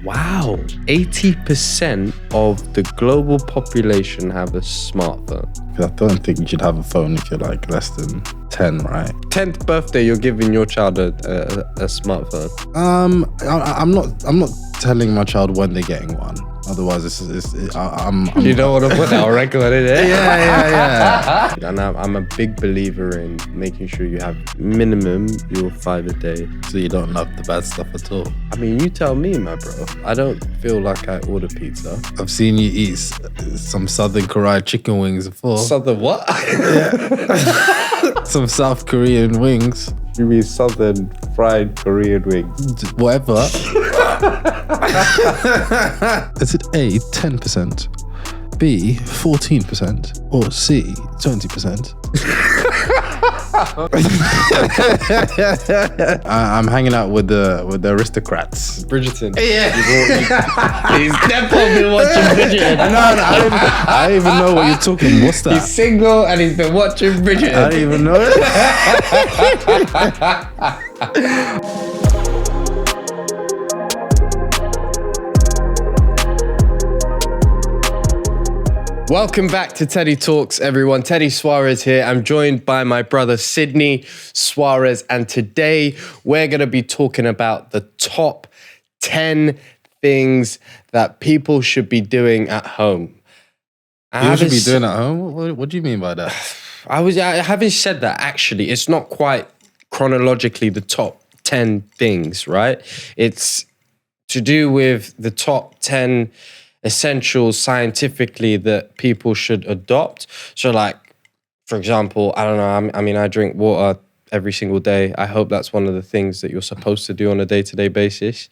Wow. 80% of the global population have a smartphone. Because I don't think you should have a phone if you're like less than 10, right? 10th birthday, you're giving your child a smartphone. I'm not telling my child when they're getting one. Otherwise, I'm You don't want to put that on record, innit? yeah. And I'm a big believer in making sure you have minimum your 5 a day. So you don't love the bad stuff at all. I mean, you tell me, my bro. I don't feel like I order pizza. I've seen you eat some Southern Korean chicken wings before. Southern what? Some South Korean wings. You mean Southern fried Korean wings? Whatever. Is it A, 10%, B, 14%, or C, 20%? I'm hanging out with the aristocrats. Bridgerton. Yeah. He's definitely been watching Bridgerton. I don't even know what you're talking. What's that? He's single and he's been watching Bridgerton. I don't even know it. Welcome back to Teddy Talks, everyone. Teddy Suarez here. I'm joined by my brother Sydney Suarez, and today we're going to be talking about the top 10 things that people should be doing at home. You should be doing at home? What do you mean by that? Having said that, actually, it's not quite chronologically the top 10 things, right? It's to do with the top 10 essentials scientifically that people should adopt. So like, for example, I don't know, I drink water every single day. I hope that's one of the things that you're supposed to do on a day-to-day basis.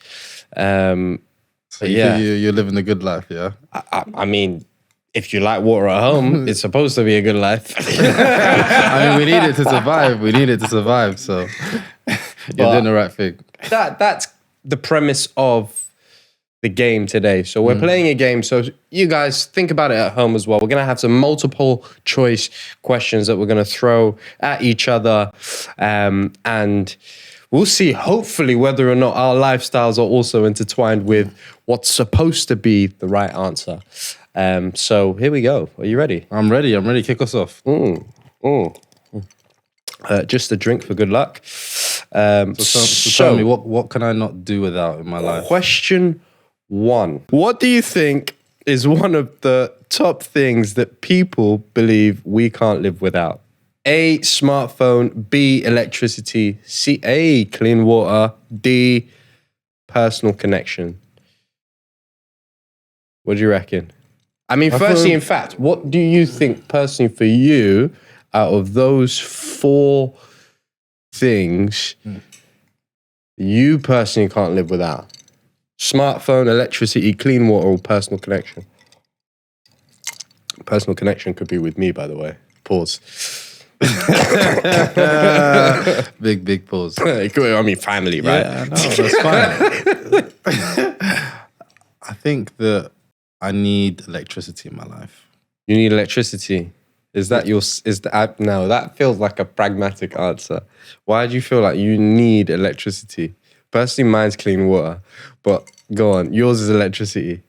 So you're living a good life, yeah? I mean, if you like water at home, it's supposed to be a good life. I mean, we need it to survive. So you're doing the right thing. That's the premise of the game today. So we're playing a game. So you guys think about it at home as well. We're going to have some multiple choice questions that we're going to throw at each other. And we'll see, hopefully, whether or not our lifestyles are also intertwined with what's supposed to be the right answer. So here we go. Are you ready? I'm ready. Kick us off. Just a drink for good luck. So tell me, what can I not do without in my life? Question 1. What do you think is one of the top things that people believe we can't live without? A, smartphone. B, electricity. C, clean water. D, personal connection. What do you reckon? I mean, firstly, in fact, what do you think personally for you out of those 4 things you personally can't live without? Smartphone, electricity, clean water, or personal connection? Personal connection could be with me, by the way. Pause. Big pause. I mean, family, right? Yeah, no, that's fine. I think that I need electricity in my life. You need electricity. No, that feels like a pragmatic answer. Why do you feel like you need electricity? Personally, mine's clean water. But go on, yours is electricity.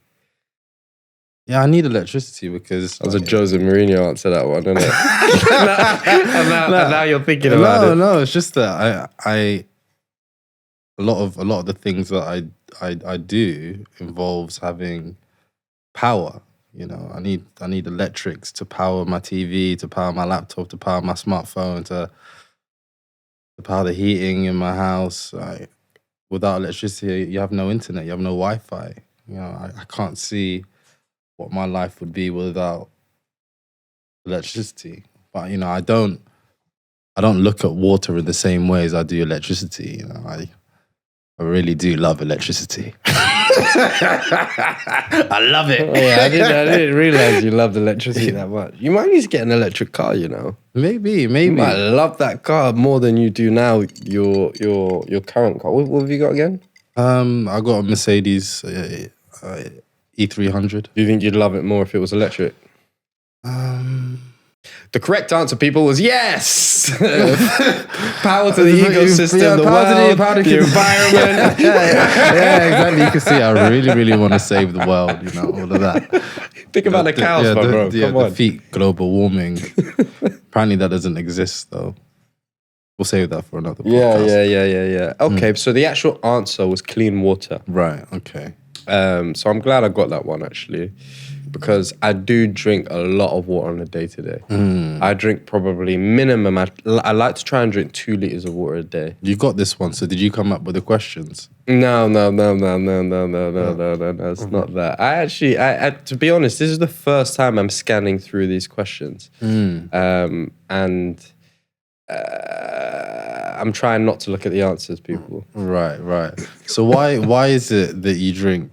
Yeah, I need electricity because... That was a Jose Mourinho answer, that one, isn't it? and now you're thinking about it. No, it's just that a lot of the things that I do involves having power. You know, I need electrics to power my TV, to power my laptop, to power my smartphone, to power the heating in my house. Without electricity, you have no internet, you have no Wi-Fi. You know, I can't see what my life would be without electricity. But you know, I don't look at water in the same way as I do electricity. You know, I really do love electricity. I love it. Oh, yeah, I didn't realize you loved electricity that much. You might need to get an electric car, you know. Maybe. You might love that car more than you do now your current car. What have you got again? I got a Mercedes E300. Do you think you'd love it more if it was electric? The correct answer, people, was yes. Power to the ecosystem, the world, the environment. Yeah, exactly. You can see I really, really want to save the world. You know, all of that. Think about the cows, bro. Come on. Defeat global warming. Apparently, that doesn't exist, though. We'll save that for another podcast. Yeah. Okay, so the actual answer was clean water. Right. Okay. So I'm glad I got that one actually, because I do drink a lot of water on a day to day. I drink probably minimum. I like to try and drink 2 liters of water a day. You got this one. So did you come up with the questions? No. It's not that. I to be honest, this is the first time I'm scanning through these questions, and I'm trying not to look at the answers, people. Right. So why is it that you drink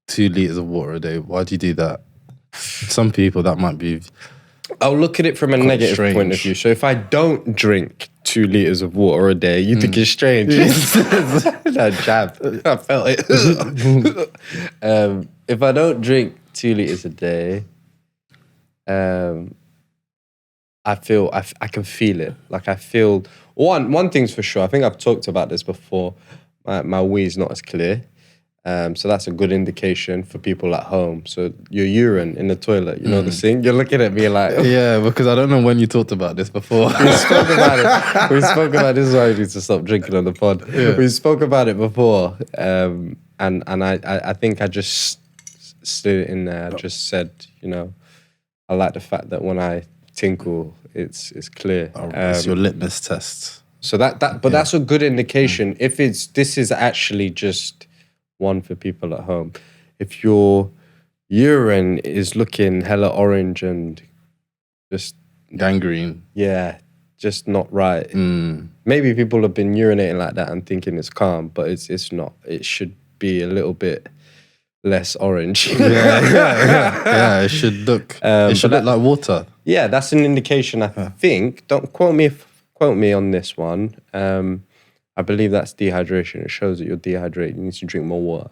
2 liters of water a day? Why do you do that? Some people that might be. I'll look at it from a negative strange. point of view. So if I don't drink 2 liters of water a day, you think it's strange. That jab. I felt it. If I don't drink 2 liters a day, I feel I can feel it. Like I feel one thing's for sure. I think I've talked about this before. My wee is not as clear, so that's a good indication for people at home. So your urine in the toilet, you know the sink. You're looking at me like, Yeah, because I don't know when you talked about this before. we spoke about it. This is why I need to stop drinking on the pod. Yeah. We spoke about it before, and I think I just slid it in there. I just said, I like the fact that when I tinkle, it's clear. It's your litmus test. So that's a good indication. If this is actually just one for people at home. If your urine is looking hella orange and just Gangrene. just not right. Maybe people have been urinating like that and thinking it's calm, but it's not. It should be a little bit less orange. Yeah, it should look. It should look like water. Yeah, that's an indication. I think. Don't quote me on this one. I believe that's dehydration. It shows that you're dehydrated. You need to drink more water.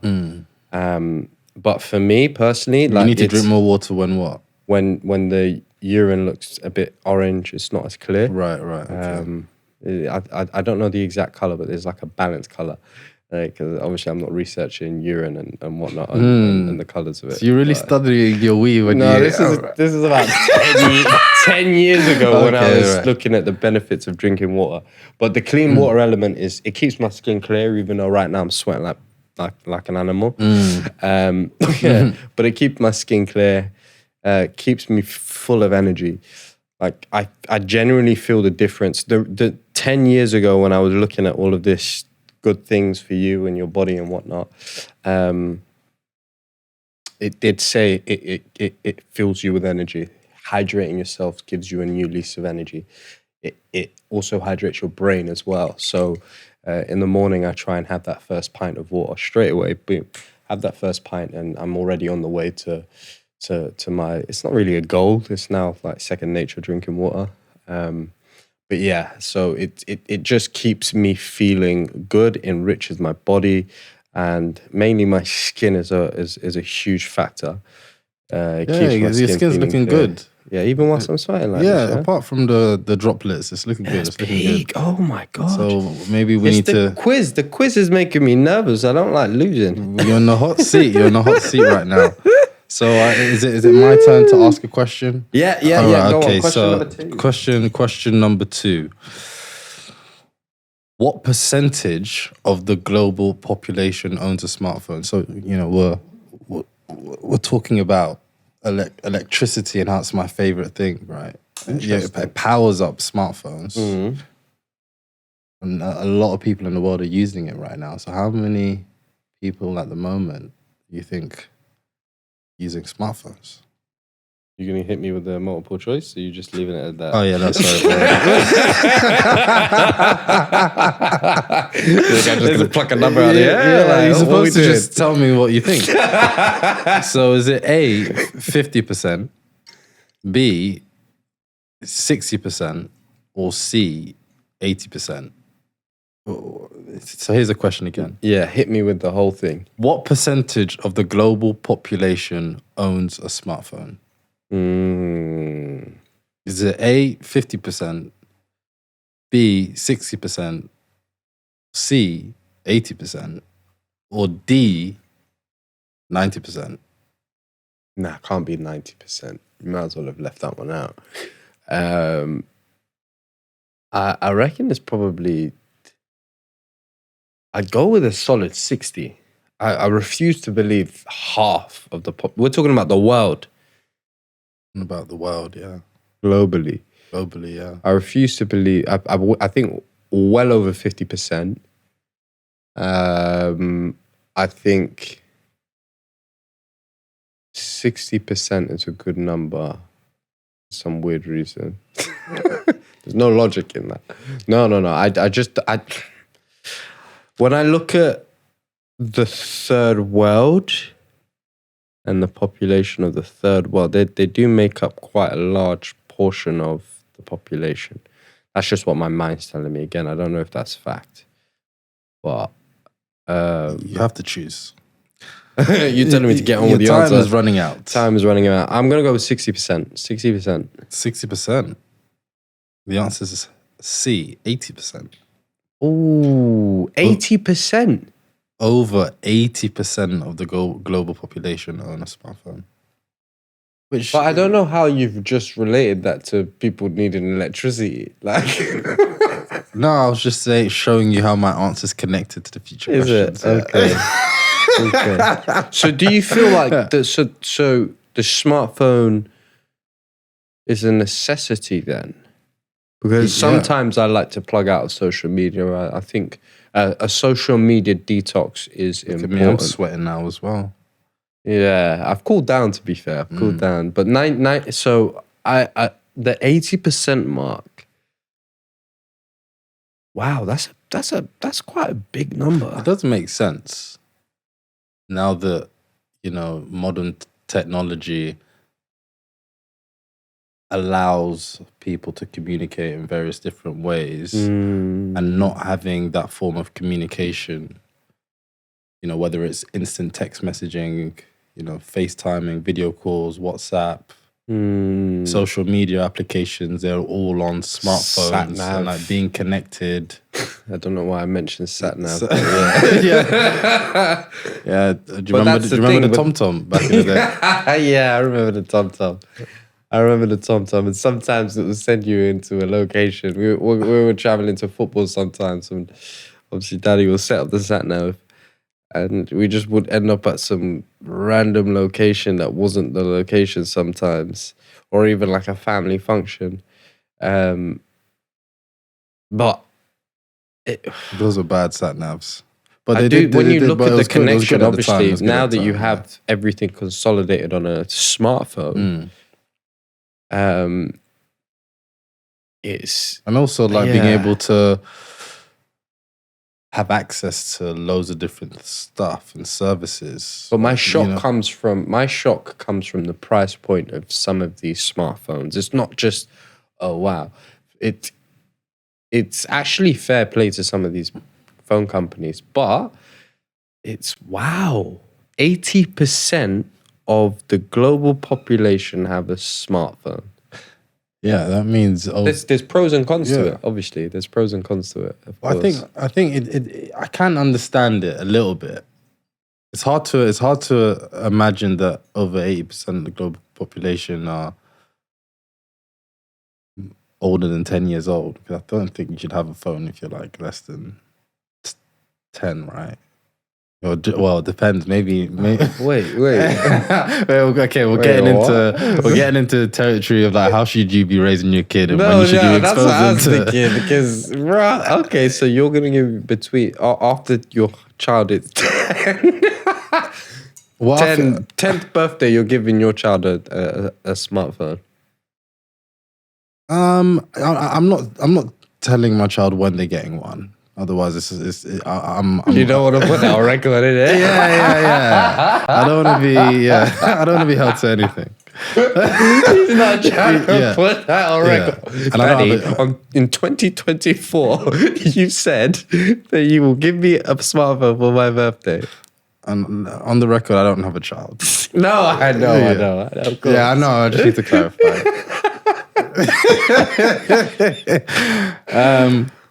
But for me personally, You need to drink more water when what? When the urine looks a bit orange, it's not as clear. Right. Okay. I don't know the exact color, but there's like a balanced color. Because obviously I'm not researching urine and whatnot and the colors of it. So you're really studying your wee when you... This is about 10 years ago when I was looking at the benefits of drinking water. But the clean water element is, it keeps my skin clear, even though right now I'm sweating like an animal. But it keeps my skin clear, keeps me full of energy. Like I genuinely feel the difference. The 10 years ago when I was looking at all of this good things for you and your body and whatnot, it did say it fills you with energy. Hydrating yourself gives you a new lease of energy. It also hydrates your brain as well. So in the morning, I try and have that first pint of water straight away. Boom, have that first pint, and I'm already on the way to my. It's not really a goal. It's now like second nature drinking water. But yeah, so it just keeps me feeling good, enriches my body, and mainly my skin is a huge factor. Your skin's looking good. Yeah, even whilst I'm sweating like yeah, this. Yeah, apart from the droplets, it's looking good. It's looking big. good. Oh my god. So maybe we need the quiz. The quiz is making me nervous. I don't like losing. You're in the hot seat. You're in the hot seat right now. So is it my turn to ask a question? Yeah. Right, Go okay, on. Question number 2. Question number 2. What percentage of the global population owns a smartphone? So we're talking about electricity, and how it's my favorite thing, right? Yeah, it powers up smartphones, and a lot of people in the world are using it right now. So how many people at the moment do you think using smartphones? You're going to hit me with the multiple choice, or are you just leaving it at that? Oh, yeah, that's right. I'm just going to pluck a number out of the air. Yeah, you're supposed to just tell me what you think. So is it A, 50%, B, 60%, or C, 80%? So here's a question again. Yeah, hit me with the whole thing. What percentage of the global population owns a smartphone? Is it A, 50%, B, 60%, C, 80%, or D, 90%? Nah, can't be 90%. You might as well have left that one out. I reckon it's probably. I'd go with a solid 60. I refuse to believe half of the we're talking about the world. About the world, yeah. Globally, yeah. I refuse to believe. I think well over 50%. I think 60% is a good number. For some weird reason. There's no logic in that. No. I when I look at the third world and the population of the third world, they do make up quite a large portion of the population. That's just what my mind's telling me. Again, I don't know if that's fact. But you have to choose. You're telling me to get on with the time answer. Time is running out. Time is running out. I'm going to go with 60%. 60%. 60%. The answer is C, 80%. Ooh, 80%. Over 80% of the global population own a smartphone. But I don't know how you've just related that to people needing electricity. Like, no, I was just showing you how my answer's connected to the future is questions. It? Okay. Okay. So do you feel like so the smartphone is a necessity then? Because sometimes I like to plug out of social media. I think a social media detox is important. I'm sweating now as well. Yeah, I've cooled down. To be fair, I've cooled down. But so I the 80% mark. Wow, that's quite a big number. It doesn't make sense. Now that modern technology allows people to communicate in various different ways, and not having that form of communication, whether it's instant text messaging, FaceTiming, video calls, WhatsApp, social media applications, they're all on smartphones and like being connected. I don't know why I mentioned sat nav. Yeah. Do you remember the TomTom back in the day? Yeah, I remember the TomTom. And sometimes it would send you into a location. We were traveling to football sometimes, and obviously Daddy will set up the sat nav, and we just would end up at some random location that wasn't the location sometimes, or even like a family function. But those are bad sat navs. But when you look at the connection, obviously, now that you have everything consolidated on a smartphone, it's and also like being able to have access to loads of different stuff and services. But my shock comes from the price point of some of these smartphones. It's not just, oh wow, it's actually fair play to some of these phone companies, but it's 80% of the global population have a smartphone. Yeah, that means there's pros and cons to it. Obviously, there's pros and cons to it. Of course. I think it I can understand it a little bit. It's hard to imagine that over 80% of the global population are older than 10 years old. Because I don't think you should have a phone if you're like less than 10, right? Well, it depends. Maybe. Wait. Okay, we're getting into territory of like how should you be raising your kid and when you should you expose that's what I was them to. thinking, because okay, so you're gonna give between after your child is 10. 10th birthday, you're giving your child a smartphone. I'm not telling my child when they're getting one. Otherwise, I'm. You don't want to put that on record, innit? Yeah. I don't want to be. I don't want to be held to anything. He's not trying to put that on record. And Daddy, in 2024, you said that you will give me a smartphone for my birthday. And on the record, I don't have a child. No, I know. Of course. Yeah, I know. I just need to clarify.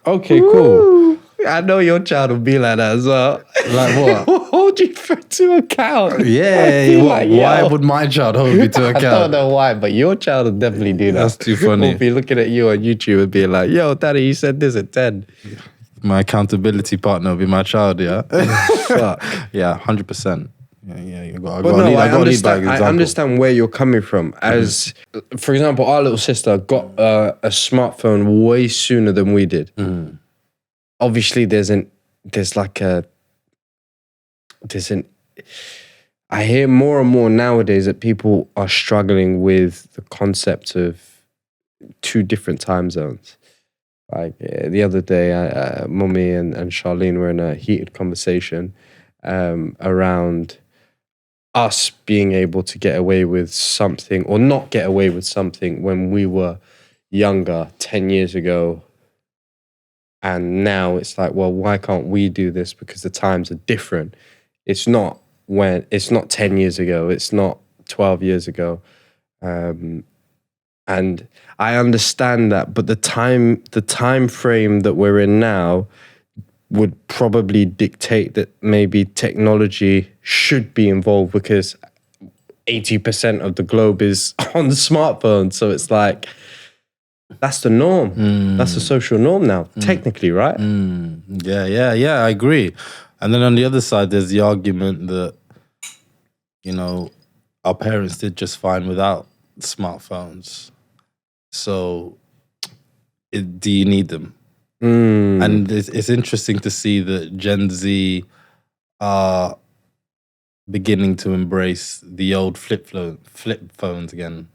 Okay, cool. I know your child will be like that as well. Like what? Hold you to account. Yeah, what, why would my child hold me to I account? don't know why, but your child will definitely do that. That's too funny. We'll be looking at you on YouTube and being like, yo, daddy, you said this at 10. My accountability partner will be my child, yeah? Fuck. Yeah, 100%. Yeah, you got, But no, I example. understand where you're coming from. As, for example, our little sister got a smartphone way sooner than we did. Obviously, I hear more and more nowadays that people are struggling with the concept of 2 different time zones. Like the other day, Mummy and Charlene were in a heated conversation around us being able to get away with something or not get away with something when we were younger 10 years ago. And now it's like, well, why can't we do this? Because the times are different. It's not 10 years ago. It's not 12 years ago. And I understand that, but the time frame that we're in now would probably dictate that maybe technology should be involved because 80% of the globe is on the smartphone. So it's like, that's the norm. That's the social norm now, technically, right? Yeah, I agree. And then on the other side, there's the argument that, our parents did just fine without smartphones. So do you need them? And it's interesting to see that Gen Z are beginning to embrace the old flip phones again.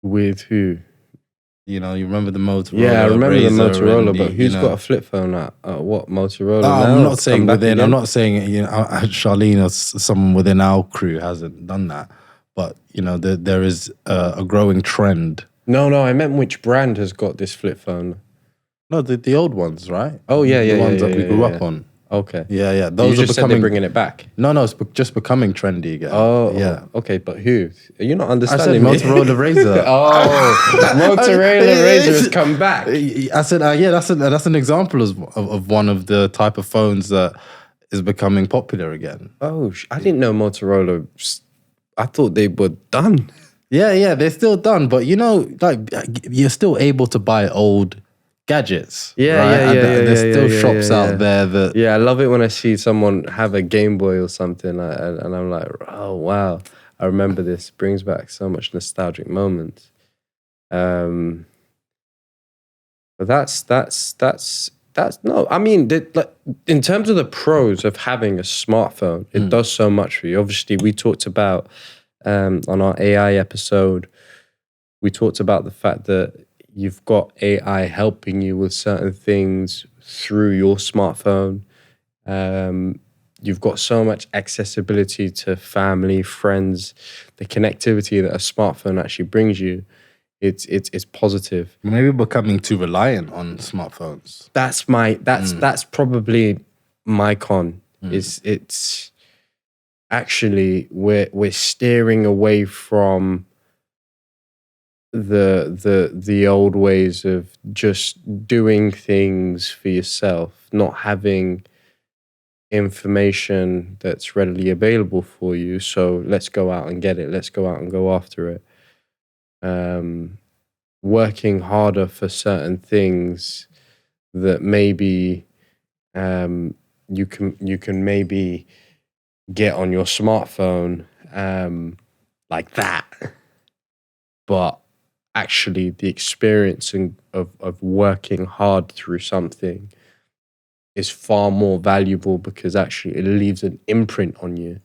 With who? You remember the Motorola? Yeah, I remember the Razr Motorola, but who's got a flip phone at what Motorola? I'm now? not saying within. I'm not saying Charlene or someone within our crew hasn't done that, but there is a growing trend. No, I meant which brand has got this flip phone. No, the old ones, right? Oh yeah, the ones that we grew up on. Okay. Yeah. Those you just said they're bringing it back. No, it's just becoming trendy again. Yeah. Okay, but who? Are you not understanding? I said Motorola Razr. Motorola Razr has come back. I said, that's an example of one of the type of phones that is becoming popular again. Oh, I didn't know Motorola. I thought they were done. Yeah, they're still done, but you're still able to buy old gadgets. Yeah. There's still shops out there that. Yeah, I love it when I see someone have a Game Boy or something, and I'm like, oh wow, I remember this. It brings back so much nostalgic moments. But that's no. I mean, in terms of the pros of having a smartphone, it does so much for you. Obviously, we talked about on our AI episode, we talked about the fact that you've got AI helping you with certain things through your smartphone. You've got so much accessibility to family, friends, the connectivity that a smartphone actually brings you. It's positive. Maybe becoming too reliant on smartphones. That's probably my con. It's actually we're steering away from the old ways of just doing things for yourself, not having information that's readily available for you. So let's go out and get it. Let's go out and go after it. Working harder for certain things that maybe you can maybe get on your smartphone like that, but actually the experiencing of working hard through something is far more valuable because actually it leaves an imprint on you.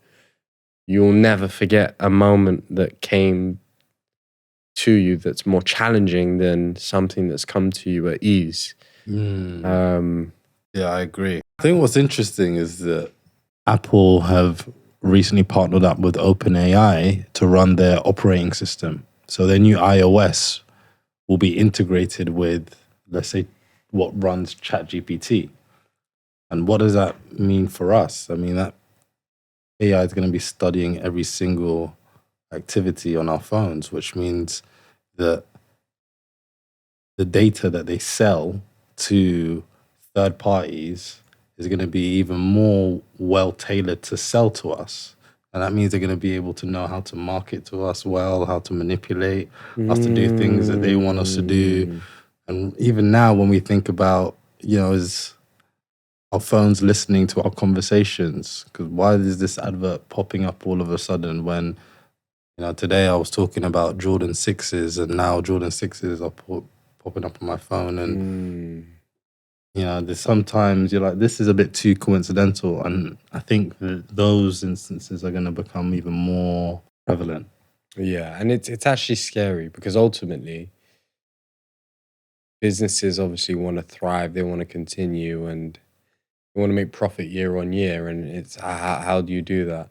You'll never forget a moment that came to you that's more challenging than something that's come to you at ease. Yeah, I agree. I think what's interesting is that Apple have recently partnered up with OpenAI to run their operating system. So their new iOS will be integrated with, let's say, what runs ChatGPT. And what does that mean for us? I mean, that AI is going to be studying every single activity on our phones, which means that the data that they sell to third parties is going to be even more well tailored to sell to us. And that means they're going to be able to know how to market to us well, how to manipulate us to do things that they want us to do. And even now, when we think about, is our phones listening to our conversations? Because why is this advert popping up all of a sudden when, today I was talking about Jordan 6s and now Jordan 6s are popping up on my phone. And, there's sometimes you're like, this is a bit too coincidental. And I think that those instances are going to become even more prevalent. Yeah, and it's actually scary because ultimately businesses obviously want to thrive, they want to continue, and they want to make profit year on year. And it's how do you do that?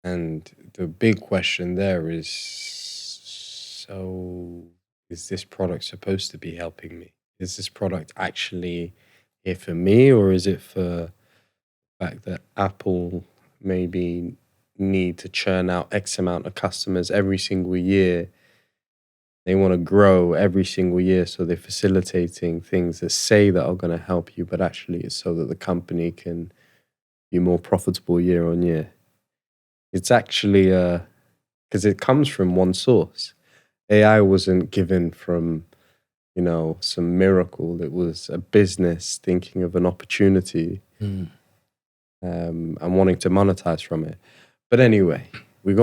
And the big question there is, so is this product supposed to be helping me? Is this product actually here for me, or is it for the fact that Apple maybe need to churn out X amount of customers every single year? They want to grow every single year, so they're facilitating things that say that are going to help you, but actually it's so that the company can be more profitable year on year. It's actually because it comes from one source. AI wasn't given from some miracle. It was a business thinking of an opportunity and wanting to monetize from it. But anyway, we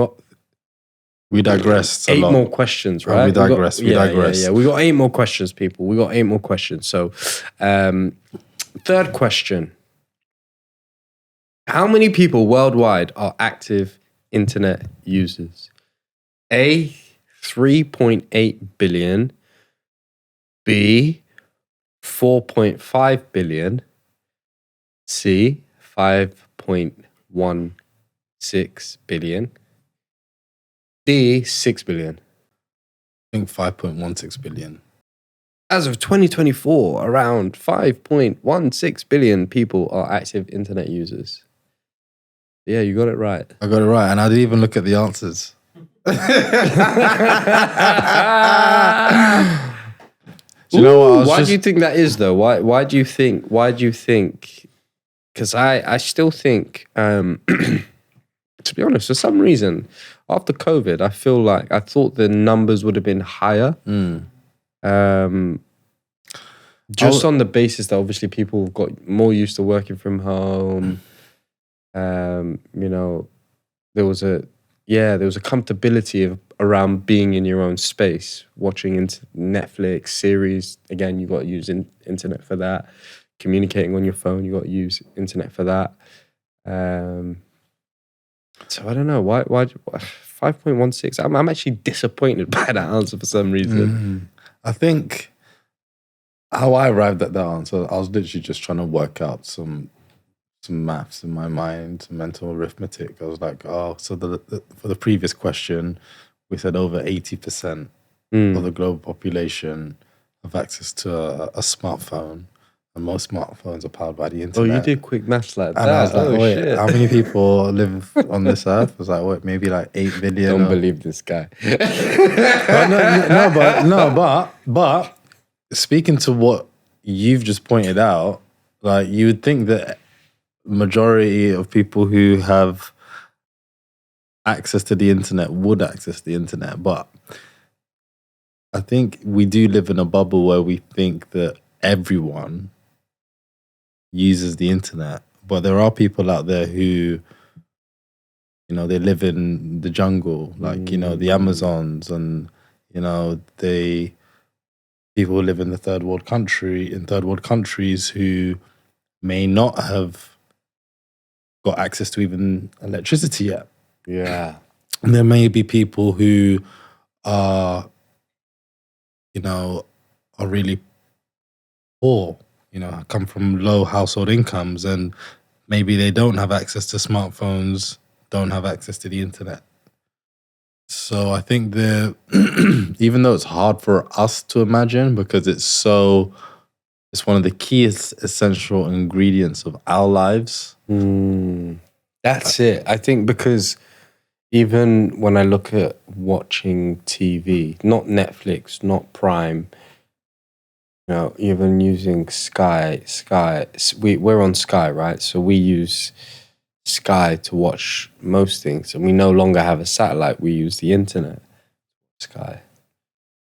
digressed. 8 more questions, right? We digress. Yeah. We got 8 more questions, people. We got 8 more questions. So, third question. How many people worldwide are active internet users? A, 3.8 billion. B, 4.5 billion. C, 5.16 billion. D, 6 billion. I think 5.16 billion. As of 2024, around 5.16 billion people are active internet users. Yeah, you got it right. I got it right, and I didn't even look at the answers. Do you know what? Why do you think that is, though? Why do you think? Because I still think, to be honest, for some reason, after COVID, I feel like I thought the numbers would have been higher. Just on the basis that obviously people got more used to working from home. There was a comfortability around being in your own space, watching Netflix series. Again, you got to use internet for that. Communicating on your phone, you got to use internet for that. So I don't know why 5.16. I'm actually disappointed by that answer for some reason. I think how I arrived at that answer, I was literally just trying to work out some maths in my mind, some mental arithmetic. I was like, for the previous question, we said over 80% of the global population have access to a smartphone, and most smartphones are powered by the internet. Oh, you did quick maths like that. And I was like, wait, shit. how many people live on this earth? I was like, what, maybe like 8 billion? Don't believe this guy. But speaking to what you've just pointed out, like you would think that majority of people who have access to the internet would access the internet, but I think we do live in a bubble where we think that everyone uses the internet, but there are people out there who, they live in the jungle, like the Amazons, and people who live in third world countries who may not have got access to even electricity yet. Yeah. And there may be people who are really poor, come from low household incomes, and maybe they don't have access to smartphones, don't have access to the internet. So I think even though it's hard for us to imagine because it's one of the key essential ingredients of our lives. That's it. I think because even when I look at watching TV, not Netflix, not Prime, even using we're on Sky, right? So we use Sky to watch most things, and we no longer have a satellite. We use the internet, Sky.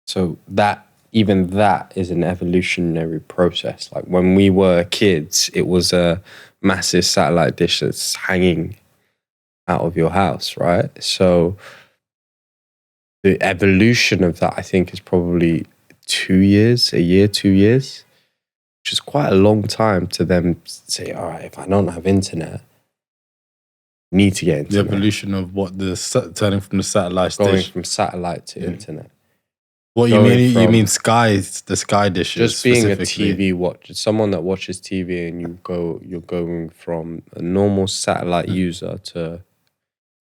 So even that is an evolutionary process. Like when we were kids, it was a massive satellite dish that's hanging out of your house, right? So the evolution of that, I think, is probably 2 years, 2 years, which is quite a long time to them say, all right, if I don't have internet, I need to get internet. The evolution of turning from the satellite Going dish. from satellite to internet. What you mean? You mean the Sky dishes? Just being a TV watcher, someone that watches TV, and you're going from a normal satellite user to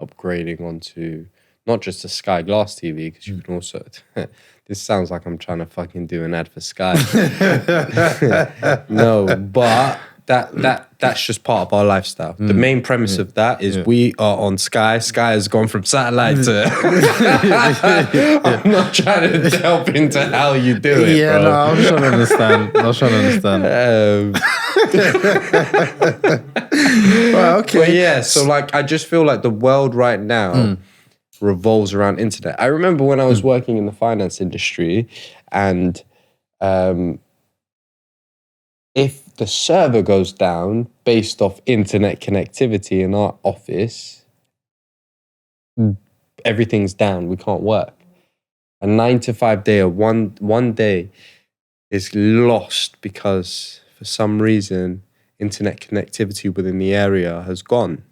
upgrading onto not just a Sky Glass TV, because you can also. This sounds like I'm trying to fucking do an ad for Sky. No, but that's just part of our lifestyle. The main premise of that is we are on Sky. Sky has gone from satellite to. I'm not trying to delve into how you do it. Yeah, bro. no, I'm trying to understand. Right, okay. But yeah, so like I just feel like the world right now revolves around internet. I remember when I was working in the finance industry, and if the server goes down based off internet connectivity in our office, everything's down. We can't work. A 9 to 5 day, one day is lost because for some reason internet connectivity within the area has gone.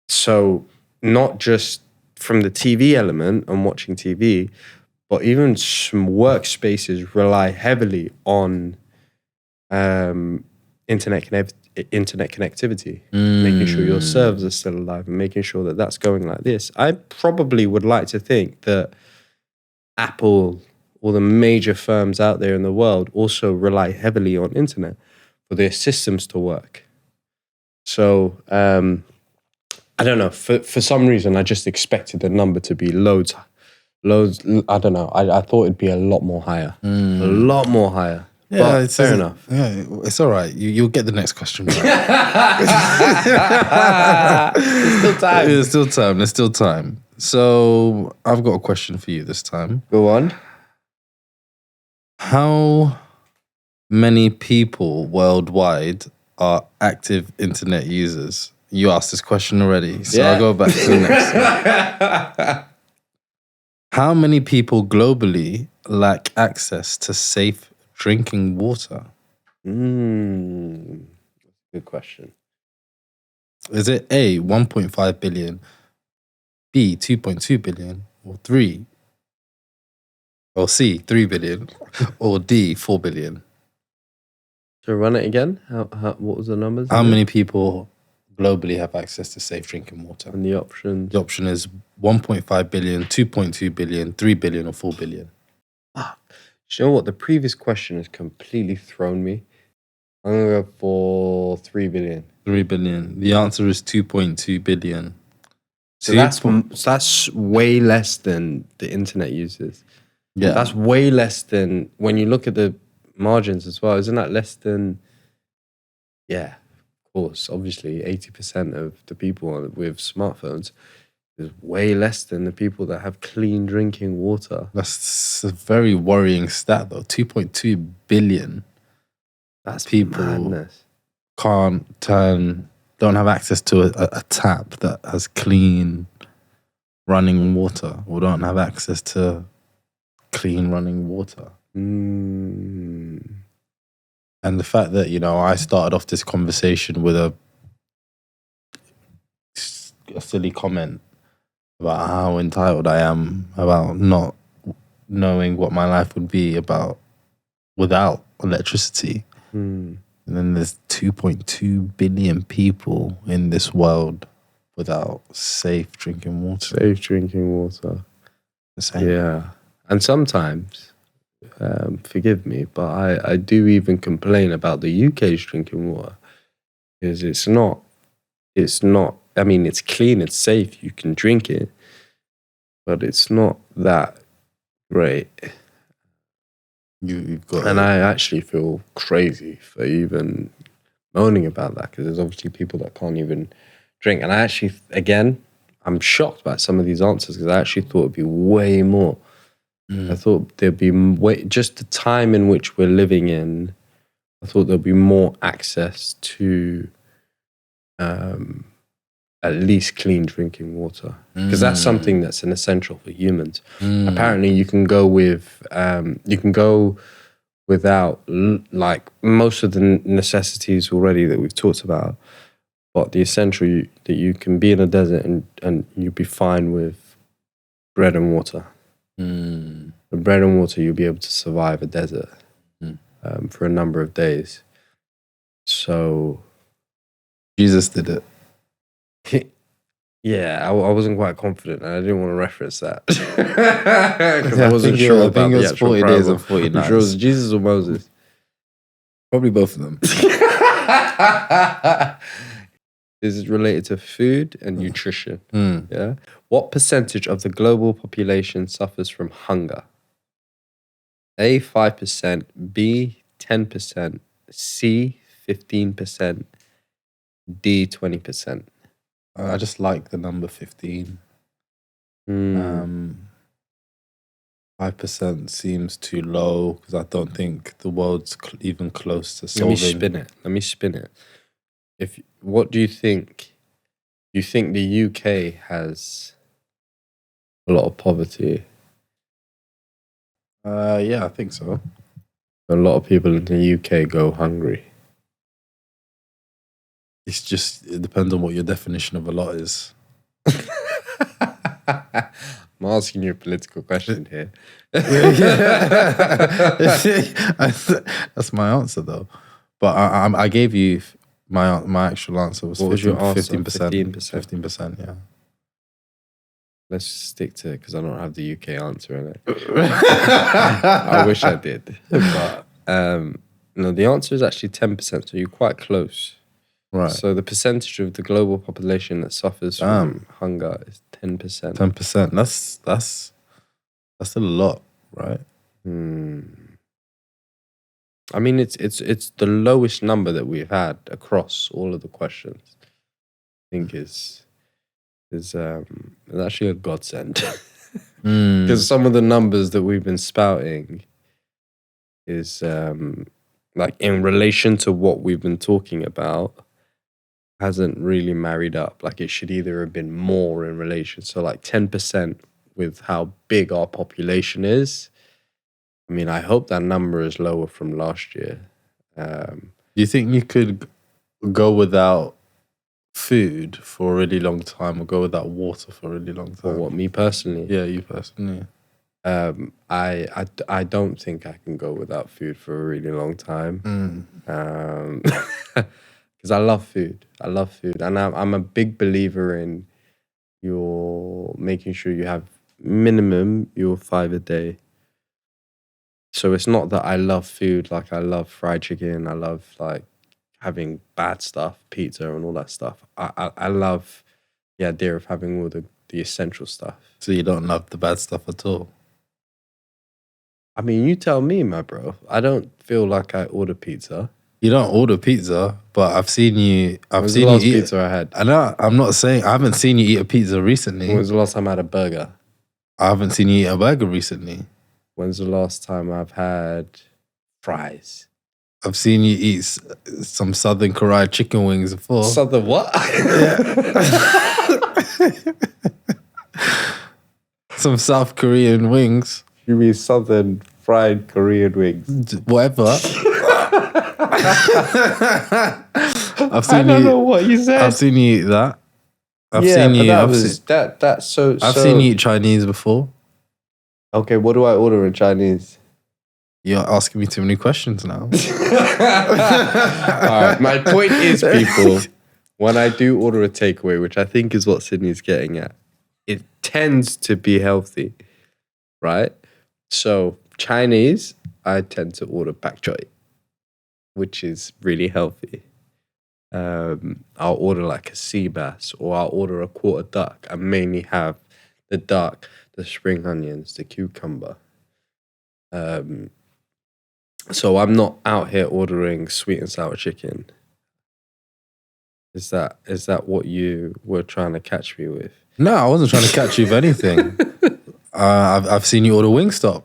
So not just from the TV element and watching TV, but even some workspaces rely heavily on internet connectivity, making sure your servers are still alive and making sure that that's going like this. I probably would like to think that Apple or the major firms out there in the world also rely heavily on internet for their systems to work. So I don't know. For some reason, I just expected the number to be loads. I don't know. I thought it'd be a lot more higher. A lot more higher. Yeah, but fair enough. Yeah, it's all right. You'll get the next question right. There's still time. There's still time. So I've got a question for you this time. Go on. How many people worldwide are active internet users? You asked this question already, so I'll go back to the next one. How many people globally lack access to safe drinking water? Good question. Is it A, 1.5 billion, B, 2.2 billion, or C, 3 billion, or D, 4 billion? So run it again. What was the numbers? How many people globally have access to safe drinking water? And the options? The option is 1.5 billion, 2.2 billion, 3 billion, or 4 billion. Do you know what? The previous question has completely thrown me. I'm going to go for 3 billion. 3 billion. The answer is 2.2 billion. So that's way less than the internet users. Yeah. That's way less than, when you look at the margins as well, isn't that less than, of course, obviously 80% of the people with smartphones is way less than the people that have clean drinking water. That's a very worrying stat though. 2.2 billion. That's people madness. Don't have access to a tap that has clean running water, or don't have access to clean running water. And the fact that, I started off this conversation with a silly comment about how entitled I am about not knowing what my life would be without electricity. And then there's 2.2 billion people in this world without safe drinking water. Safe drinking water. Insane. Yeah. And sometimes, forgive me, but I do even complain about the UK's drinking water. Because it's not, I mean, it's clean, it's safe, you can drink it, but it's not that great. You've got And I actually feel crazy for even moaning about that, because there's obviously people that can't even drink. And I actually, again, I'm shocked by some of these answers, because I actually thought it'd be way more. I thought there'd be way, just the time in which we're living in, I thought there'd be more access to at least clean drinking water, because that's something that's an essential for humans. Apparently, you can go without like most of the necessities already that we've talked about, but the essential that you can be in a desert and you'll be fine with bread and water. The bread and water, you'll be able to survive a desert for a number of days. So Jesus did it. yeah, I wasn't quite confident, and I didn't want to reference that because I wasn't sure I about think it the was actual 40 days parable. and 40 I'm sure it was nights. Jesus or Moses. Probably both of them. This is related to food and nutrition. Yeah. What percentage of the global population suffers from hunger? A, 5%, B, 10%, C, 15%, D, 20%. I just like the number 15. 5% seems too low, because I don't think the world's even close to solving. Let me spin it. What do you think? You think the UK has a lot of poverty? Yeah, I think so. A lot of people in the UK go hungry. It depends on what your definition of a lot is. I'm asking you a political question here. That's my answer, though. But I gave you my actual answer was What was your answer? 15%. 15%. 15%, yeah. Let's stick to it, because I don't have the UK answer in it. I wish I did. But no, the answer is actually 10%, so you're quite close. Right. So the percentage of the global population that suffers from hunger is 10%. 10%. That's a lot, right? I mean, it's the lowest number that we've had across all of the questions. I think is actually a godsend, because some of the numbers that we've been spouting is like in relation to what we've been talking about hasn't really married up. Like, it should either have been more in relation. So like 10% with how big our population is. I mean, I hope that number is lower from last year. Do you think you could go without food for a really long time, or go without water for a really long time? For what, me personally? Yeah, you personally. I don't think I can go without food for a really long time. Because I love food. And I'm a big believer in your making sure you have minimum your 5 a day. So it's not that I love food, like I love fried chicken, I love like having bad stuff, pizza and all that stuff. I love the idea of having all the essential stuff. So you don't love the bad stuff at all? I mean, you tell me, my bro. I don't feel like I order pizza. You don't order pizza, but I've seen you. When's the last pizza I had? I know. I'm not saying I haven't seen you eat a pizza recently. When was the last time I had a burger? I haven't seen you eat a burger recently. When's the last time I've had fries? I've seen you eat some Southern Korea chicken wings before. Southern what? Some South Korean wings. You mean Southern fried Korean wings? Whatever. I don't know what you said. I've seen you eat that. I've seen you eat Chinese before. Okay, what do I order in Chinese? You're asking me too many questions now. All right, my point is, people, when I do order a takeaway, which I think is what Sydney's getting at, it tends to be healthy, right? So Chinese, I tend to order bak choy, which is really healthy. I'll order like a sea bass, or I'll order a quarter duck. I mainly have the duck, the spring onions, the cucumber. So I'm not out here ordering sweet and sour chicken. Is that what you were trying to catch me with? No, I wasn't trying to catch you with anything. I've seen you order Wingstop.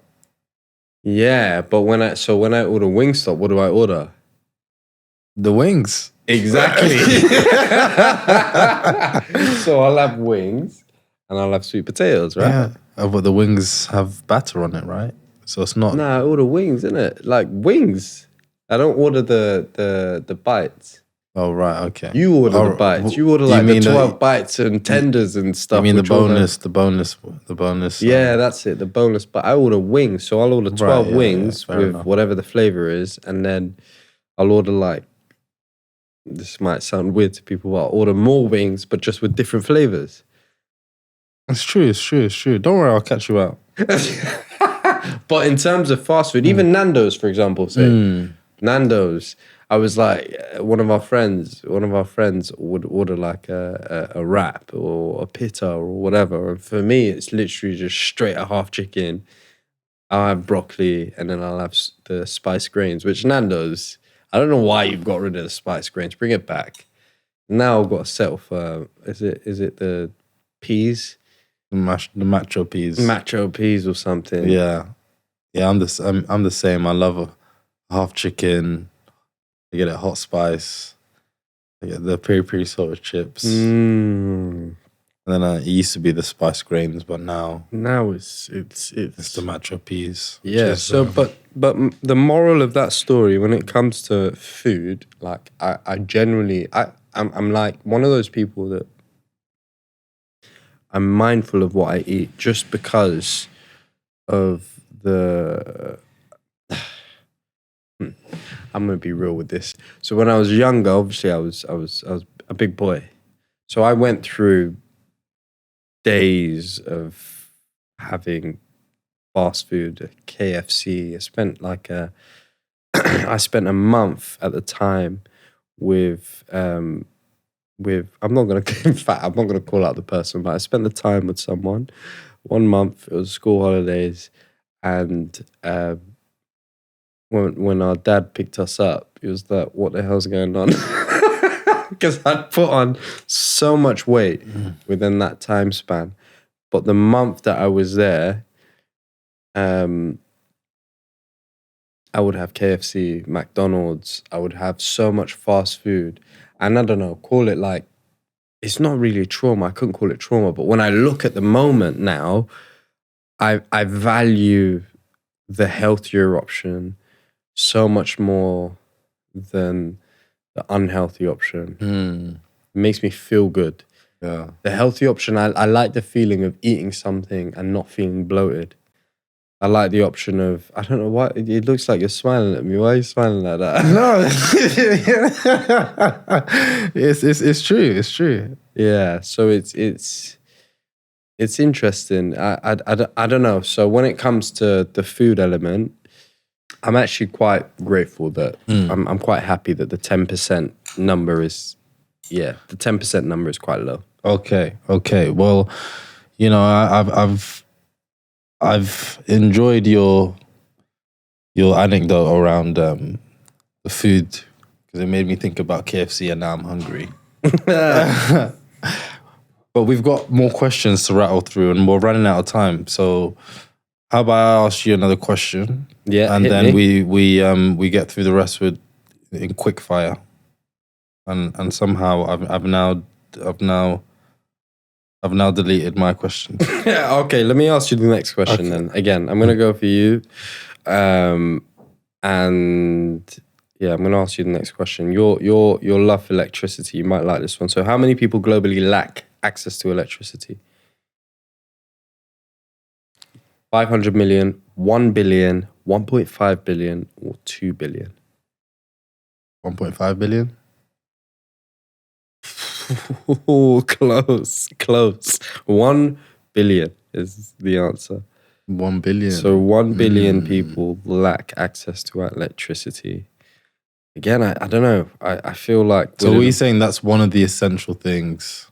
Yeah, but when I order Wingstop, what do I order? The wings. Exactly. So I'll have wings and I'll have sweet potatoes, right? Yeah. But the wings have batter on it, right? So it's not. Nah, I order wings, innit? Like wings. I don't order the bites. Oh, right. Okay. You order the bites. You order like the 12 bites and tenders and stuff. I mean the boneless. Yeah, that's it. The boneless. But I order wings, so I'll order 12 wings with enough. whatever the flavor is, and then I'll order like. This might sound weird to people, but I'll order more wings, but just with different flavors. It's true. Don't worry, I'll catch you out. But in terms of fast food, even Nando's, for example, Nando's. I was like, one of our friends would order like a wrap or a pita or whatever. And for me, it's literally just straight a half chicken. I'll have broccoli and then I'll have the spice grains, which Nando's, I don't know why you've got rid of the spice grains. Bring it back. Now I've got to settle for, is it the peas? The macho peas. Macho peas or something. Yeah. I'm the same. I love a half chicken. I get it hot spice. I get the peri sort of chips. And then it used to be the spice grains, but now it's the macho peas. Yeah. But the moral of that story, when it comes to food, like I generally I'm like one of those people that I'm mindful of what I eat just because of the. I'm gonna be real with this. So when I was younger, obviously I was a big boy. So I went through days of having fast food, KFC. I spent a month at the time with I'm not gonna in fact I'm not gonna call out the person, but I spent the time with someone. 1 month, it was school holidays, and when our dad picked us up, he was like, "What the hell's going on?" Because I'd put on so much weight within that time span. But the month that I was there, I would have KFC, McDonald's. I would have so much fast food. And I don't know, call it like, it's not really trauma. I couldn't call it trauma. But when I look at the moment now, I value the healthier option so much more than the unhealthy option. It makes me feel good. Yeah. The healthy option, I like the feeling of eating something and not feeling bloated. I like the option of, I don't know why, it looks like you're smiling at me. Why are you smiling like that? No. It's true. It's true. Yeah, so it's interesting. I don't know. So when it comes to the food element, I'm actually quite grateful that I'm quite happy that the 10% number is, the 10% number is quite low. Okay. Well, I've enjoyed your anecdote around the food because it made me think about KFC and now I'm hungry. But we've got more questions to rattle through and we're running out of time. So how about I ask you another question? Yeah, and then we get through the rest in quick fire. And somehow I've now deleted my question. Okay, let me ask you the next question then. Again, I'm gonna go for you, and I'm gonna ask you the next question. Your love for electricity, you might like this one. So, how many people globally lack access to electricity? 500 million, 1 billion, 1.5 billion, or 2 billion? 1.5 billion. Close. 1 billion is the answer. 1 billion. So 1 billion people lack access to electricity. Again, I don't know. I feel like... So are you saying that's one of the essential things?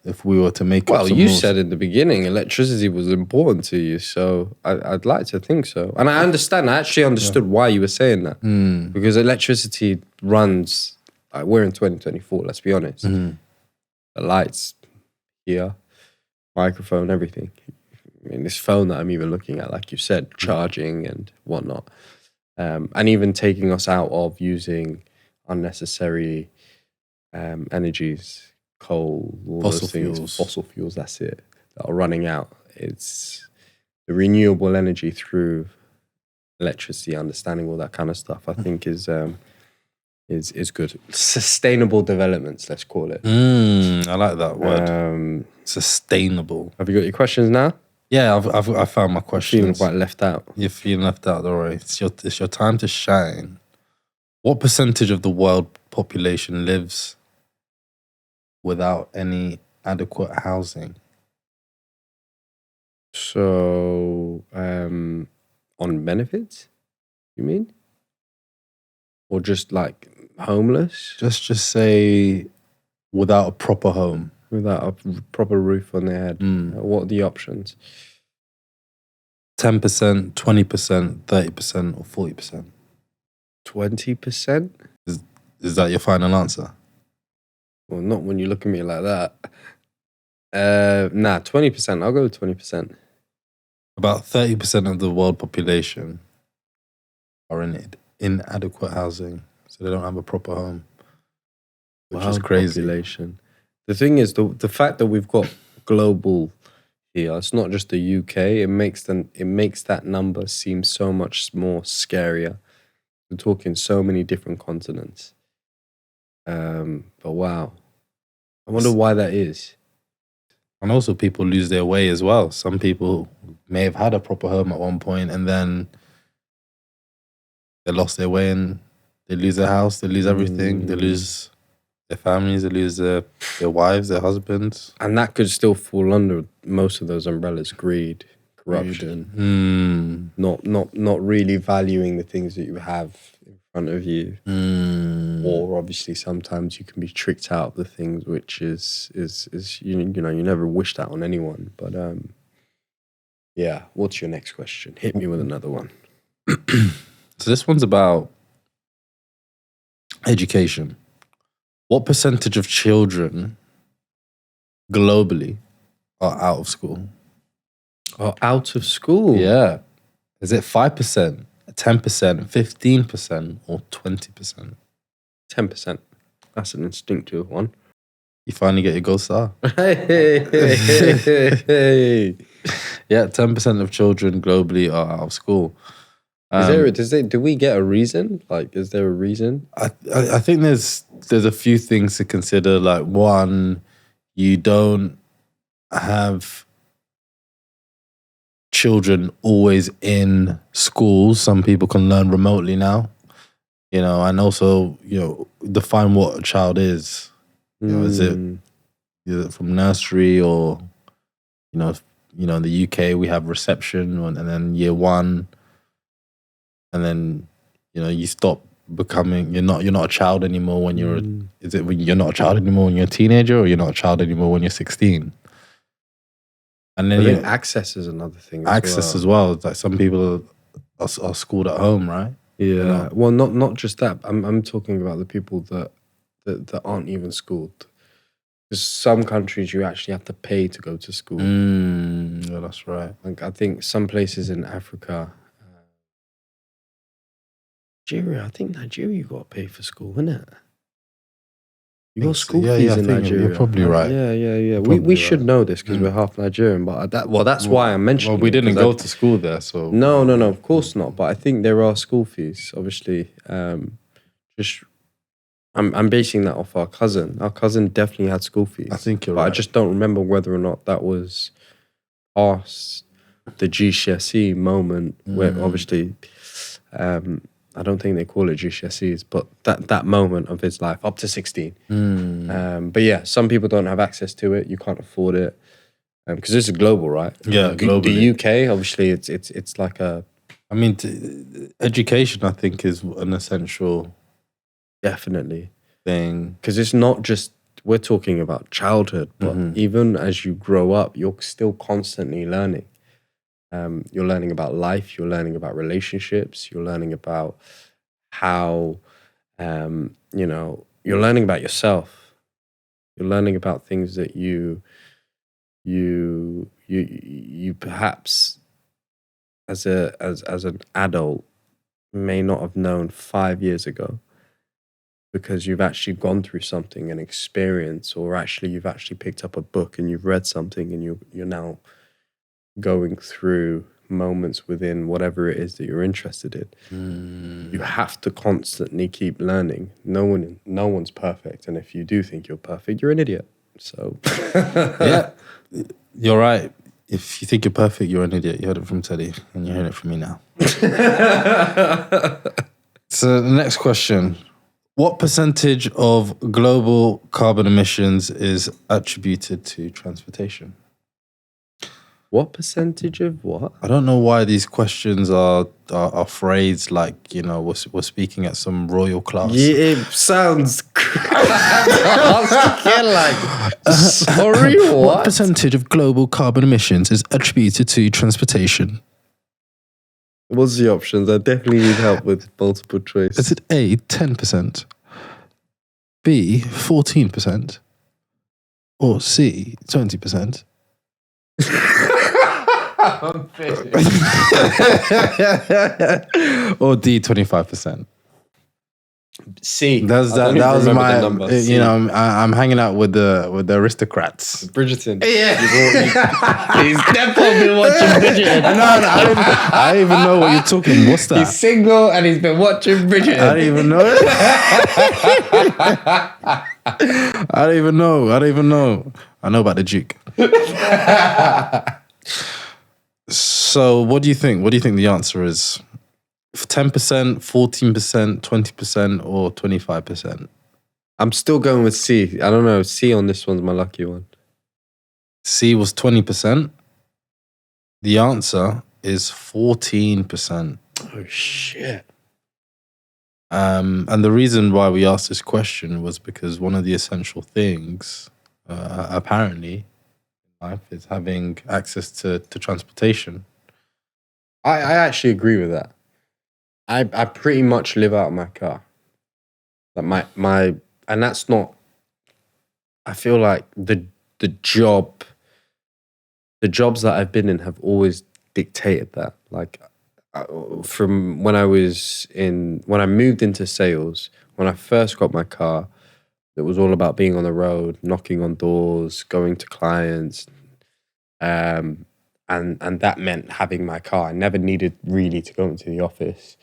if we were to make Well, up some you rules. said in the beginning electricity was important to you, so I'd like to think so. And I understand. I actually understood why you were saying that because electricity runs. Like, we're in 2024. Let's be honest. The lights here, microphone, everything. I mean, this phone that I'm even looking at, like you said, charging and whatnot, and even taking us out of using unnecessary energies. Coal, all Fossil those things, fuels. fossil fuels, that's it, that are running out. It's the renewable energy through electricity, understanding all that kind of stuff, I think is good. Sustainable developments, let's call it. I like that word. Sustainable. Have you got your questions now? Yeah, I found my Feeling questions. quite left out. You're feeling left out, don't worry. It's your time to shine. What percentage of the world population lives without any adequate housing? So, on benefits, you mean? Or just like homeless? Just say without a proper home. Without a proper roof on their head. What are the options? 10%, 20%, 30%, or 40%? 20%? Is that your final answer? Well, not when you look at me like that. 20%. I'll go with 20%. About 30% of the world population are in inadequate housing, so they don't have a proper home, which is crazy. Population. The thing is, the fact that we've got global here, it's not just the UK. It makes that number seem so much more scarier. We're talking so many different continents. But wow, I wonder why that is. And also, people lose their way as well. Some people may have had a proper home at one point, and then they lost their way, and they lose their house, they lose everything, they lose their families, they lose their wives, their husbands. And that could still fall under most of those umbrellas: greed, corruption, not really valuing the things that you have in front of you, or obviously sometimes you can be tricked out of the things, which is you know, you never wish that on anyone. But yeah, what's your next question? Hit me with another one. So this one's about education. What percentage of children globally are out of school? Oh, out of school? Yeah. Is it 5%, 10%, 15%, or 20%? 10%. That's an instinctive one. You finally get your gold star. Hey. Yeah, 10% of children globally are out of school. Do we get a reason? Like, is there a reason? I think there's a few things to consider. Like, one, you don't have children always in schools. Some people can learn remotely now, you know, and also, you know, define what a child is. You know, is it from nursery, or, you know, in the UK we have reception, and then year one, and then, you know, you stop becoming, you're not a child anymore when you're you're not a child anymore when you're a teenager, or you're not a child anymore when you're 16? And then I think access is another thing. As well. Like, some people are schooled at home, right? Yeah. You know? Well, not just that. I'm talking about the people that aren't even schooled. Because some countries you actually have to pay to go to school. Yeah, that's right. Like, I think some places in Africa, Nigeria. I think Nigeria, you got to pay for school, isn't it? You got school fees in Nigeria. You're probably right. Yeah. We should know this because we're half Nigerian, but that's why I'm mentioning. Well, we didn't go to school there, so no, of course not. But I think there are school fees. Obviously, I'm basing that off our cousin. Our cousin definitely had school fees. I think you're but right. I just don't remember whether or not that was past the GCSE moment, where obviously. I don't think they call it GCSEs, but that moment of his life, up to 16. But yeah, some people don't have access to it. You can't afford it. Because this is global, right? Yeah, globally. The UK, obviously, it's like a... I mean, education, I think, is an essential Definitely. thing. Because it's not just we're talking about childhood, but even as you grow up, you're still constantly learning. You're learning about life. You're learning about relationships. You're learning about how, you're learning about yourself. You're learning about things that you perhaps as an adult may not have known 5 years ago, because you've actually gone through something, an experience, or actually you've actually picked up a book and you've read something, and you're now going through moments within whatever it is that you're interested in. You have to constantly keep learning. No one's perfect, and if you do think you're perfect, you're an idiot. So yeah, you're right. If you think you're perfect, you're an idiot. You heard it from Teddy, and you're hearing it from me now. So the next question: what percentage of global carbon emissions is attributed to transportation? What percentage of what? I don't know why these questions are phrased like, we're speaking at some royal class. Yeah, it sounds. I was thinking like, sorry, what percentage of global carbon emissions is attributed to transportation? What's the options? I definitely need help with multiple choice. Is it A, 10%, B, 14%, or C, 20%? Or D, 25%. C. That was my number. I'm hanging out with the aristocrats. Bridgerton. Yeah. He's definitely been watching Bridgerton. No, I don't even know what you're talking. What's that? He's single and he's been watching Bridgerton. I don't even know. I don't even know. I know about the Duke. So what do you think? What do you think the answer is? 10%, 14%, 20%, or 25%? I'm still going with C. I don't know. C on this one's my lucky one. C was 20%. The answer is 14%. Oh, shit. And the reason why we asked this question was because one of the essential things, apparently, in life is having access to transportation. I actually agree with that. I pretty much live out of my car. Like my and that's not. I feel like the jobs that I've been in have always dictated that. Like from when I moved into sales, when I first got my car, it was all about being on the road, knocking on doors, going to clients, and that meant having my car. I never needed really to go into the office.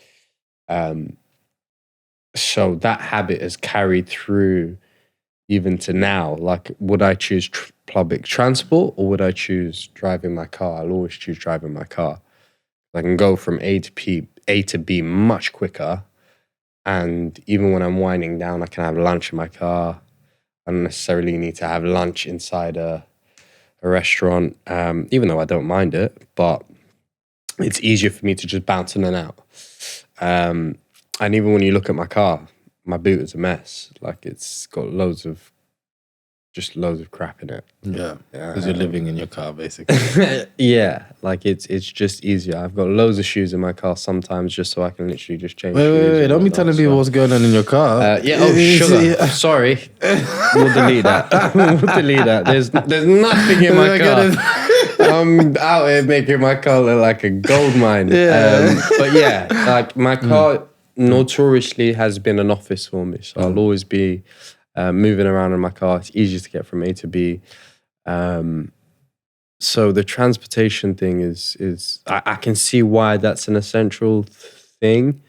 So that habit has carried through even to now. Like, would I choose public transport or would I choose driving my car? I'll always choose driving my car. I can go from A to B much quicker. And even when I'm winding down, I can have lunch in my car. I don't necessarily need to have lunch inside a restaurant, even though I don't mind it, but it's easier for me to just bounce in and out. And even when you look at my car, my boot is a mess. Like, it's got loads of crap in it. Yeah, because you're living in your car, basically. Yeah, like it's just easier. I've got loads of shoes in my car sometimes just so I can literally just change shoes. Wait, don't be telling people what's going on in your car. Sugar. Sorry. We'll delete that. There's nothing in my car. I'm out here making my car look like a gold mine. Yeah. But yeah, like my car notoriously has been an office for me. So I'll always be moving around in my car. It's easier to get from A to B. So the transportation thing is I can see why that's an essential thing.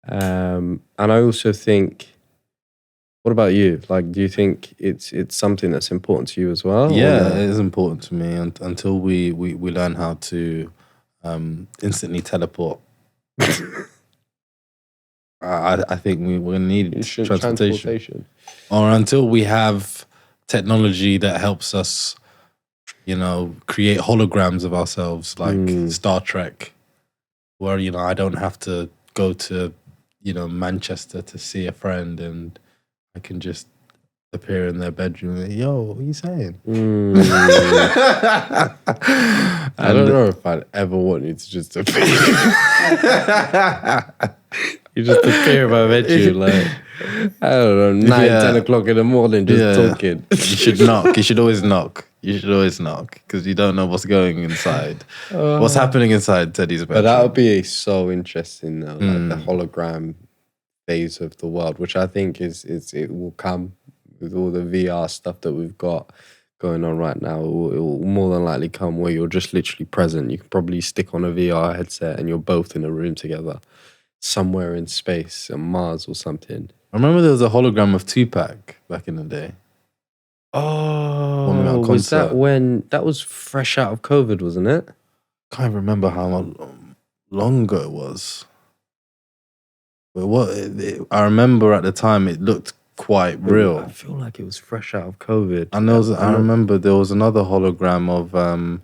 And I also think, what about you? Like, do you think it's something that's important to you as well? Yeah, it is important to me until we learn how to instantly teleport. I think we're going to need transportation. Or until we have technology that helps us, create holograms of ourselves, like Star Trek, where, I don't have to go to, Manchester to see a friend, and I can just appear in their bedroom. Like, yo, what are you saying? I don't know if I'd ever want you to just appear. You just appear if I met you, like, I don't know, 9, 10 o'clock in the morning, just talking. You should knock. You should always knock. You should always knock because you don't know what's going inside. What's happening inside Teddy's bedroom. But that would be so interesting, though, like the hologram phase of the world, which I think is it will come with all the VR stuff that we've got going on right now. It will more than likely come where you're just literally present. You can probably stick on a VR headset and you're both in a room together, somewhere in space, on Mars or something. I remember there was a hologram of Tupac back in the day. Oh, was that when that was fresh out of COVID, wasn't it? Can't remember how long ago it was. But I remember at the time it looked quite real. I feel like it was fresh out of COVID. And I remember there was another hologram of do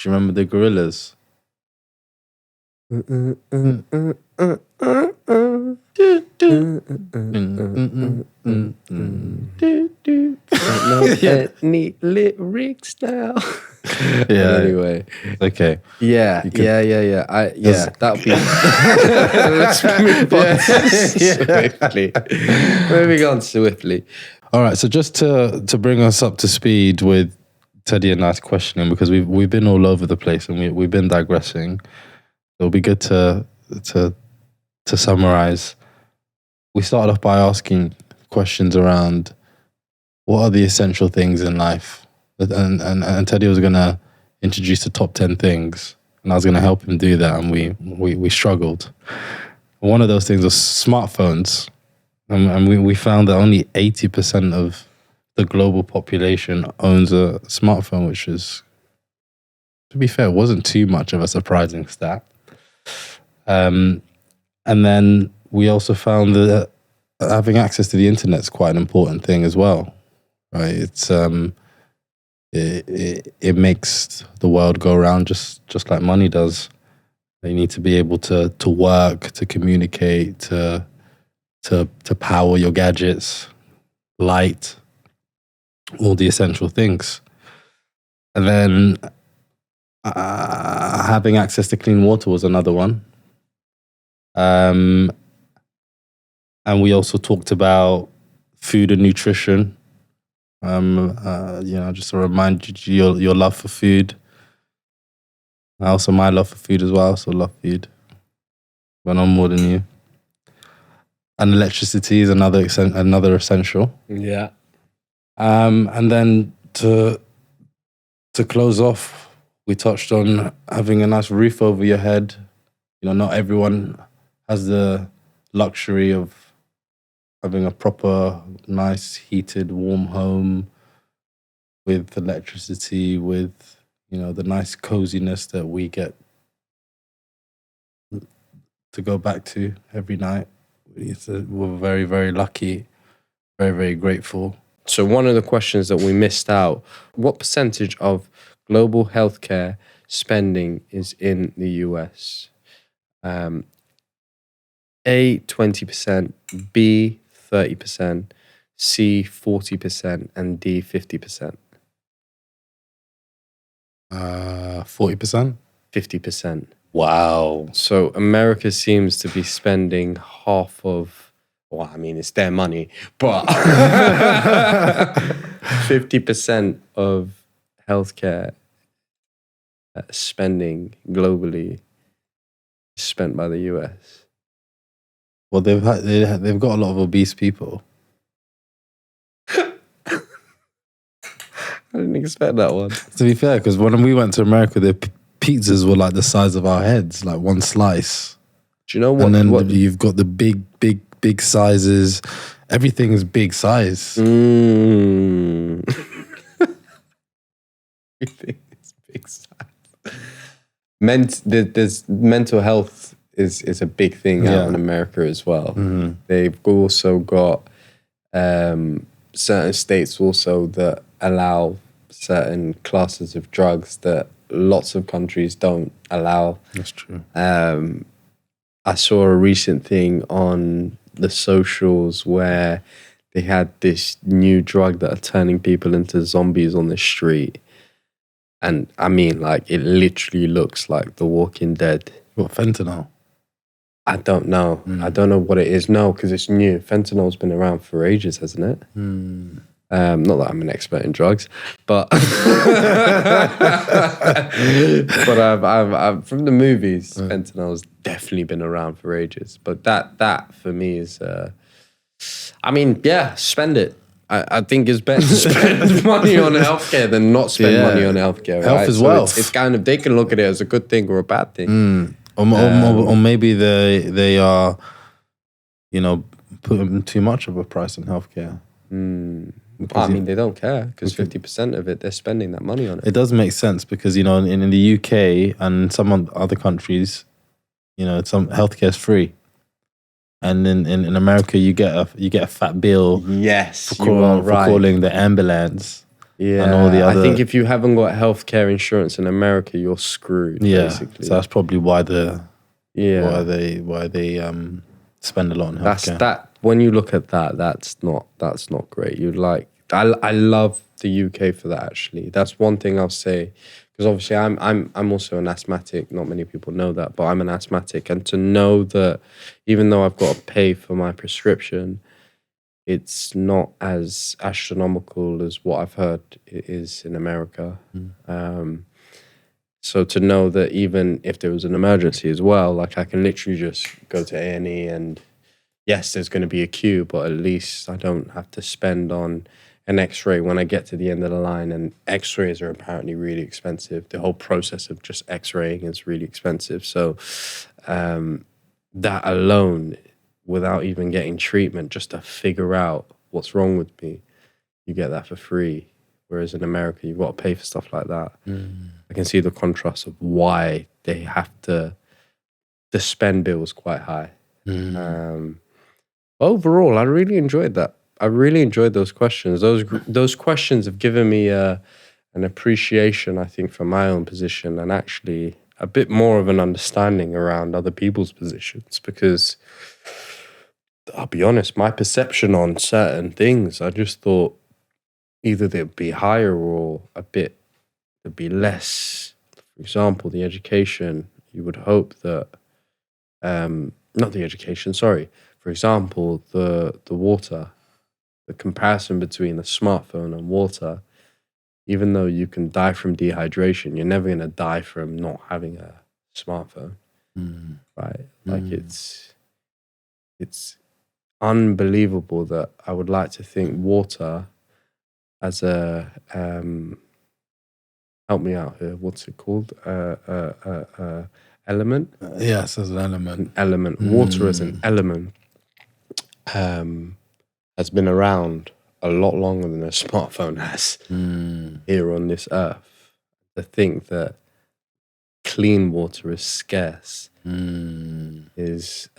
you remember the Gorillas? Any lyrics now? Yeah. Anyway. Okay. Yeah. That'll be. Let's move on swiftly. Moving on swiftly. All right. So just to bring us up to speed with Teddy and I's questioning, because we've been all over the place and we've been digressing. It'll be good to summarize. We started off by asking questions around what are the essential things in life, and Teddy was gonna introduce the top 10 things, and I was gonna help him do that, and we struggled. One of those things was smartphones, and we found that only 80% of the global population owns a smartphone, which is, to be fair, wasn't too much of a surprising stat. And then we also found that having access to the internet is quite an important thing as well, right? It's it makes the world go around just like money does. You need to be able to work, to communicate, to power your gadgets, light, all the essential things. And then having access to clean water was another one. And we also talked about food and nutrition. Just to remind you your love for food. Also my love for food as well. I also love food, but not more than you. And electricity is another essential. Yeah. And then to close off, we touched on having a nice roof over your head. You know, not everyone has the luxury of having a proper, nice, heated, warm home with electricity, with, you know, the nice coziness that we get to go back to every night. We're very, very lucky, very, very grateful. So one of the questions that we missed out, what percentage of global healthcare spending is in the US? A, 20%, B, 30%, C, 40%, and D, 50%. 40%? 50%. Wow. So America seems to be spending half of, well, I mean, it's their money, but 50% of healthcare spending globally is spent by the US. Well, they've got a lot of obese people. I didn't expect that one. To be fair, because when we went to America, the pizzas were like the size of our heads, like one slice. Do you know what? And then you've got the big sizes. Everything is big size. Everything is big size. There's mental health is a big thing out in America as well. Mm-hmm. They've also got certain states also that allow certain classes of drugs that lots of countries don't allow. That's true. I saw a recent thing on the socials where they had this new drug that are turning people into zombies on the street. And I mean, like, it literally looks like The Walking Dead. What, fentanyl? I don't know. I don't know what it is. No, because it's new. Fentanyl's been around for ages, hasn't it? Not that I'm an expert in drugs, but but I've from the movies, fentanyl's definitely been around for ages. But that for me is, I mean, yeah, spend it. I think it's better to spend money on healthcare than not spend money on healthcare. Health right? is So wealth. It's kind of, they can look at it as a good thing or a bad thing. Or maybe they are, putting too much of a price on healthcare. I mean, they don't care because 50% of it, they're spending that money on it. It does make sense because, in the UK and some other countries, some healthcare is free. And in America, you get a fat bill Yes, for calling the ambulance. Yeah, and all the other. I think if you haven't got healthcare insurance in America, you're screwed. Basically. So that's probably why they spend a lot on healthcare. That when you look at that, that's not great. I love the UK for that actually. That's one thing I'll say, because obviously I'm also an asthmatic. Not many people know that, but I'm an asthmatic, and to know that even though I've got to pay for my prescription, it's not as astronomical as what I've heard it is in America. So to know that even if there was an emergency as well, like I can literally just go to A&E and yes, there's going to be a queue, but at least I don't have to spend on an x-ray when I get to the end of the line, and x-rays are apparently really expensive. The whole process of just x-raying is really expensive. So that alone, without even getting treatment, just to figure out what's wrong with me, you get that for free. Whereas in America, you've got to pay for stuff like that. I can see the contrast of why they have to, the spend bill is quite high. Overall, I really enjoyed that. I really enjoyed those questions. Those questions have given me an appreciation, I think, for my own position, and actually a bit more of an understanding around other people's positions, because I'll be honest, my perception on certain things, I just thought either they'd be higher or there'd be less. For example, the education, you would hope that, not the education, sorry. For example, the water, the comparison between a smartphone and water, even though you can die from dehydration, you're never going to die from not having a smartphone, right? Like it's unbelievable that I would like to think water as a help me out here. What's it called? Element. Yes, as an element. An element. Water as an element has been around a lot longer than a smartphone has here on this earth. To think that clean water is scarce is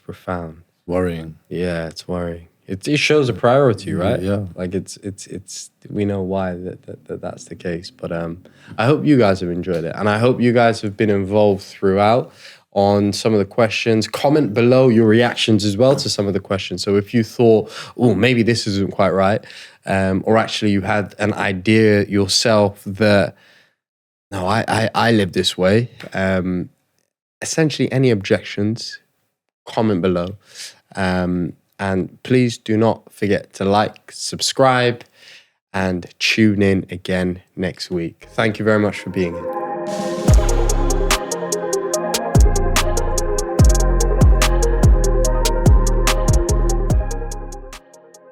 profound. Worrying. Yeah, it's worrying. It shows a priority, right? Yeah. Like it's we know why that's the case. But I hope you guys have enjoyed it, and I hope you guys have been involved throughout on some of the questions. Comment below your reactions as well to some of the questions. So if you thought, oh, maybe this isn't quite right, or actually you had an idea yourself that, no, I live this way. Essentially, any objections, comment below. And please do not forget to like, subscribe, and tune in again next week. Thank you very much for being here.